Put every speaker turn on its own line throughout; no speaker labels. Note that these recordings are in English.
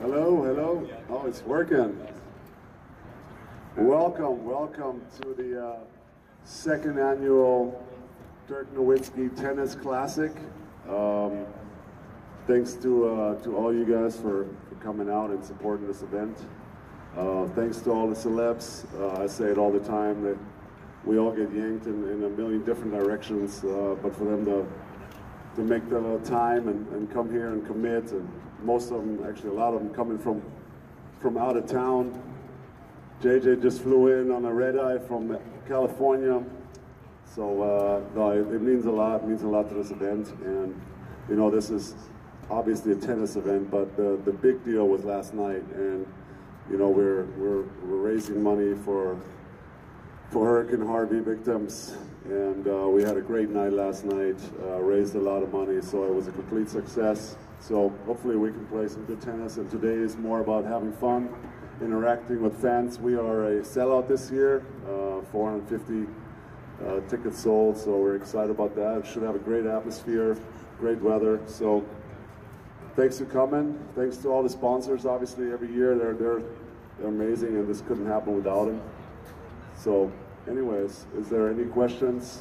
Hello, hello. Oh, it's working. Welcome to the second annual Dirk Nowitzki Tennis Classic. Thanks to all you guys for coming out and supporting this event. Thanks to all the celebs. I say it all the time that we all get yanked in a million different directions, but for them to make the time and come here and commit, and most of them, actually a lot of them, coming from out of town. JJ just flew in on a red eye from California, so no, it means a lot. It means a lot to this event, and you know, this is obviously a tennis event, but the big deal was last night, and you know, we're raising money for Hurricane Harvey victims, and we had a great night last night, raised a lot of money, so it was a complete success. So hopefully we can play some good tennis, and today is more about having fun, interacting with fans. We are a sellout this year, 450 tickets sold, so we're excited about that. Should have a great atmosphere, great weather, so thanks for coming. Thanks to all the sponsors, obviously every year, they're amazing, and this couldn't happen without them. So, anyways, is there any questions?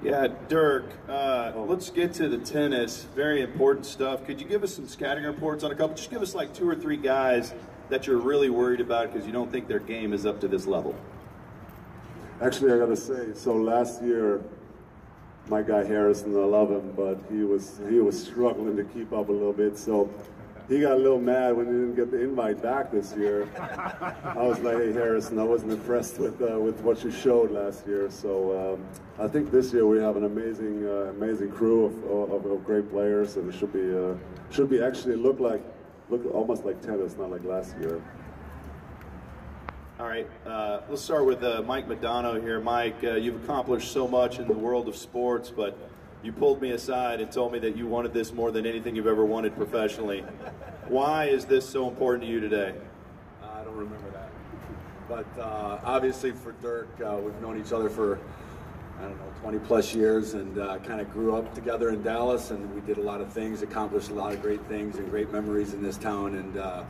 Yeah, Dirk, let's get to the tennis. Very important stuff. Could you give us some scouting reports on a couple? Just give us like 2 or 3 guys that you're really worried about because you don't think their game is up to this level.
Actually, I gotta say, so last year, my guy Harrison, I love him, but he was struggling to keep up a little bit. So he got a little mad when he didn't get the invite back this year. I was like, hey Harrison, I wasn't impressed with what you showed last year. So I think this year we have an amazing crew of great players, and it should be actually look almost like tennis, not like last year.
All right, let's start with Mike Madonna here. Mike, you've accomplished so much in the world of sports, but you pulled me aside and told me that you wanted this more than anything you've ever wanted professionally. Why is this so important to you today?
I don't remember that. But obviously for Dirk, we've known each other for, I don't know, 20 plus years, and kind of grew up together in Dallas, and we did a lot of things, accomplished a lot of great things and great memories in this town, and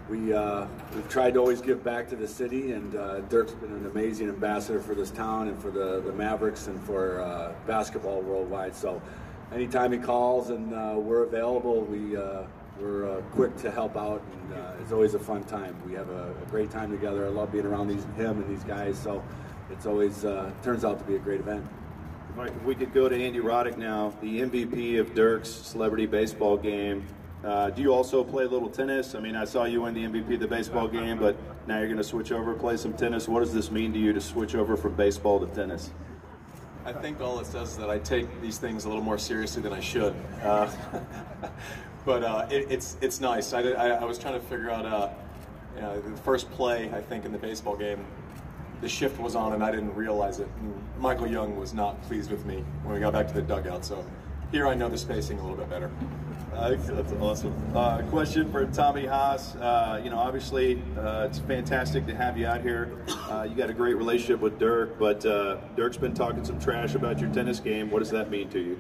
we've tried to always give back to the city, and Dirk's been an amazing ambassador for this town and for the Mavericks and for basketball worldwide. So anytime he calls and we're available, we're quick to help out, and it's always a fun time. We have a great time together. I love being around him and these guys, so it's always turns out to be a great event.
If we could go to Andy Roddick now, the MVP of Dirk's celebrity baseball game. Do you also play a little tennis? I mean, I saw you win the MVP of the baseball game, but now you're going to switch over and play some tennis. What does this mean to you to switch over from baseball to tennis?
I think all it says is that I take these things a little more seriously than I should. But it's nice. I was trying to figure out the first play, I think, in the baseball game. The shift was on and I didn't realize it. And Michael Young was not pleased with me when we got back to the dugout. So here I know the spacing a little bit better.
That's awesome. Question for Tommy Haas. You know, obviously, it's fantastic to have you out here. You got a great relationship with Dirk, but Dirk's been talking some trash about your tennis game. What does that mean to you?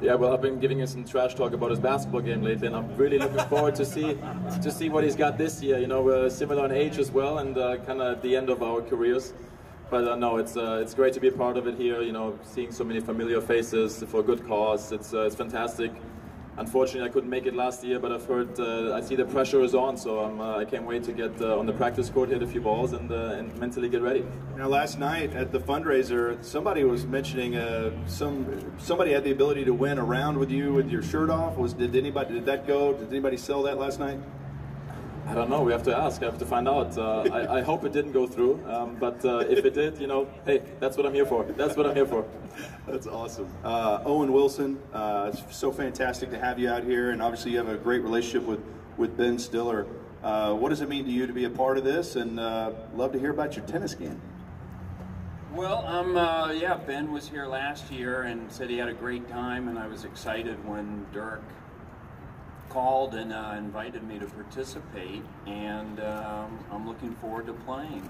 Yeah, well, I've been giving him some trash talk about his basketball game lately, and I'm really looking forward to see what he's got this year. You know, we're similar in age as well, and kind of at the end of our careers. But no, it's great to be a part of it here. You know, seeing so many familiar faces for a good cause. It's fantastic. Unfortunately, I couldn't make it last year, but I've heard, I see the pressure is on, so I can't wait to get on the practice court, hit a few balls, and mentally get ready.
Now, last night at the fundraiser, somebody was mentioning somebody had the ability to win a round with you with your shirt off. Did that go? Did anybody sell that last night?
I don't know. We have to ask. I have to find out. I hope it didn't go through, but if it did, you know, hey, that's what I'm here for. That's what I'm here for.
That's awesome. Owen Wilson, it's so fantastic to have you out here, and obviously you have a great relationship with Ben Stiller. What does it mean to you to be a part of this, and love to hear about your tennis game?
Well, yeah, Ben was here last year and said he had a great time, and I was excited when Dirk called and invited me to participate, and I'm looking forward to playing.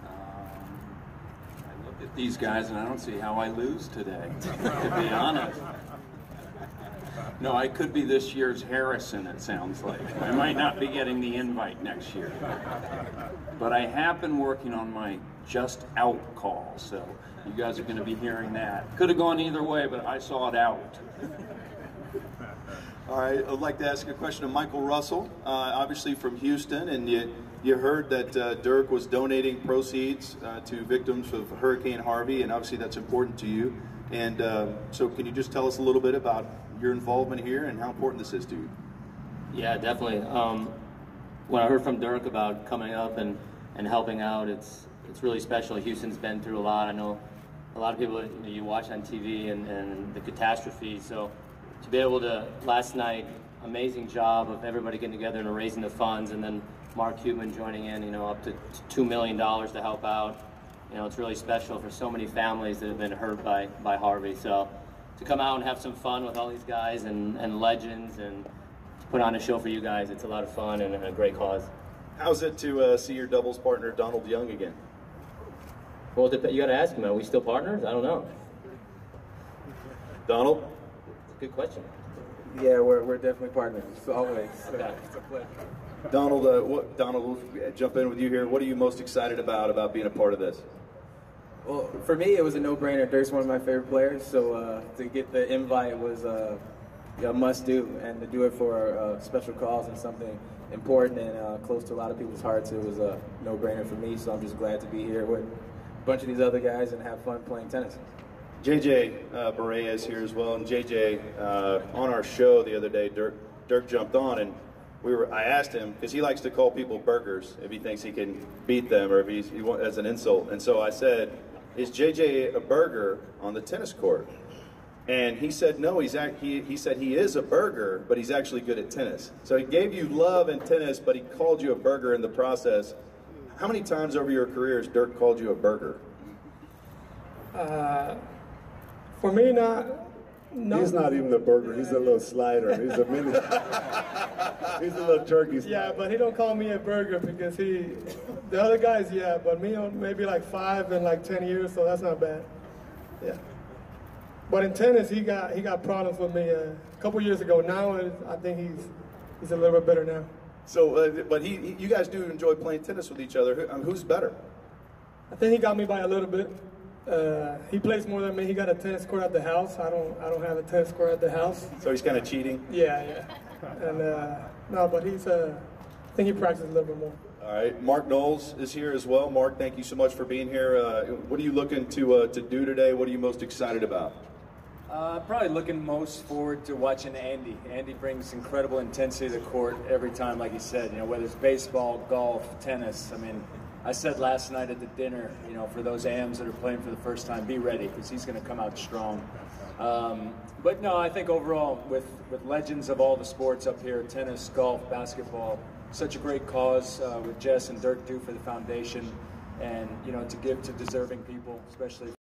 I look at these guys and I don't see how I lose today, to be honest. No, I could be this year's Harrison, it sounds like. I might not be getting the invite next year. But I have been working on my just out call, so you guys are going to be hearing that. Could have gone either way, but I saw it out.
All right, I'd like to ask a question of Michael Russell, obviously from Houston, and you heard that Dirk was donating proceeds to victims of Hurricane Harvey, and obviously that's important to you. And so can you just tell us a little bit about your involvement here and how important this is to you?
Yeah, definitely. When I heard from Dirk about coming up and helping out, it's really special. Houston's been through a lot. I know a lot of people you watch on TV and the catastrophe. So to be able to, last night, amazing job of everybody getting together and raising the funds, and then Mark Cuban joining in, up to $2 million to help out. It's really special for so many families that have been hurt by Harvey. So to come out and have some fun with all these guys and legends and to put on a show for you guys, it's a lot of fun and a great cause.
How's it to see your doubles partner Donald Young again?
Well, you got to ask him. Are we still partners? I don't know.
Donald?
Good question.
Yeah, we're definitely partners, always.
Okay.
It's a pleasure.
Donald, Donald, we'll jump in with you here. What are you most excited about being a part of this?
Well, for me, it was a no-brainer. Dirk's one of my favorite players, so to get the invite was a must-do, and to do it for a special cause and something important and close to a lot of people's hearts, it was a no-brainer for me, so I'm just glad to be here with a bunch of these other guys and have fun playing tennis.
JJ Barea is here as well, and JJ, on our show the other day, Dirk jumped on, and I asked him, because he likes to call people burgers if he thinks he can beat them or if he wants as an insult, and so I said, is JJ a burger on the tennis court? And he said no, he said he is a burger, but he's actually good at tennis. So he gave you love in tennis, but he called you a burger in the process. How many times over your career has Dirk called you a burger?
For me, no.
He's not even a burger, he's a little slider. He's a mini. He's a little turkey slider.
Yeah, but he don't call me a burger because the other guys, yeah, but me maybe like 5 in like 10 years, so that's not bad. Yeah. But in tennis, he got problems with me a couple years ago. Now I think he's a little bit better now.
So, but you guys do enjoy playing tennis with each other. Who's better?
I think he got me by a little bit. He plays more than me. He got a tennis court at the house. I don't have a tennis court at the house.
So he's kind of cheating?
Yeah. And no, but I think he practices a little bit more.
All right, Mark Knowles is here as well. Mark, thank you so much for being here. What are you looking to do today? What are you most excited about?
Probably looking most forward to watching Andy. Andy brings incredible intensity to the court every time, like he said, whether it's baseball, golf, tennis. I mean, I said last night at the dinner, for those AMs that are playing for the first time, be ready, because he's going to come out strong. But no, I think overall, with legends of all the sports up here, tennis, golf, basketball, such a great cause with Jess and Dirk do for the foundation, and to give to deserving people, especially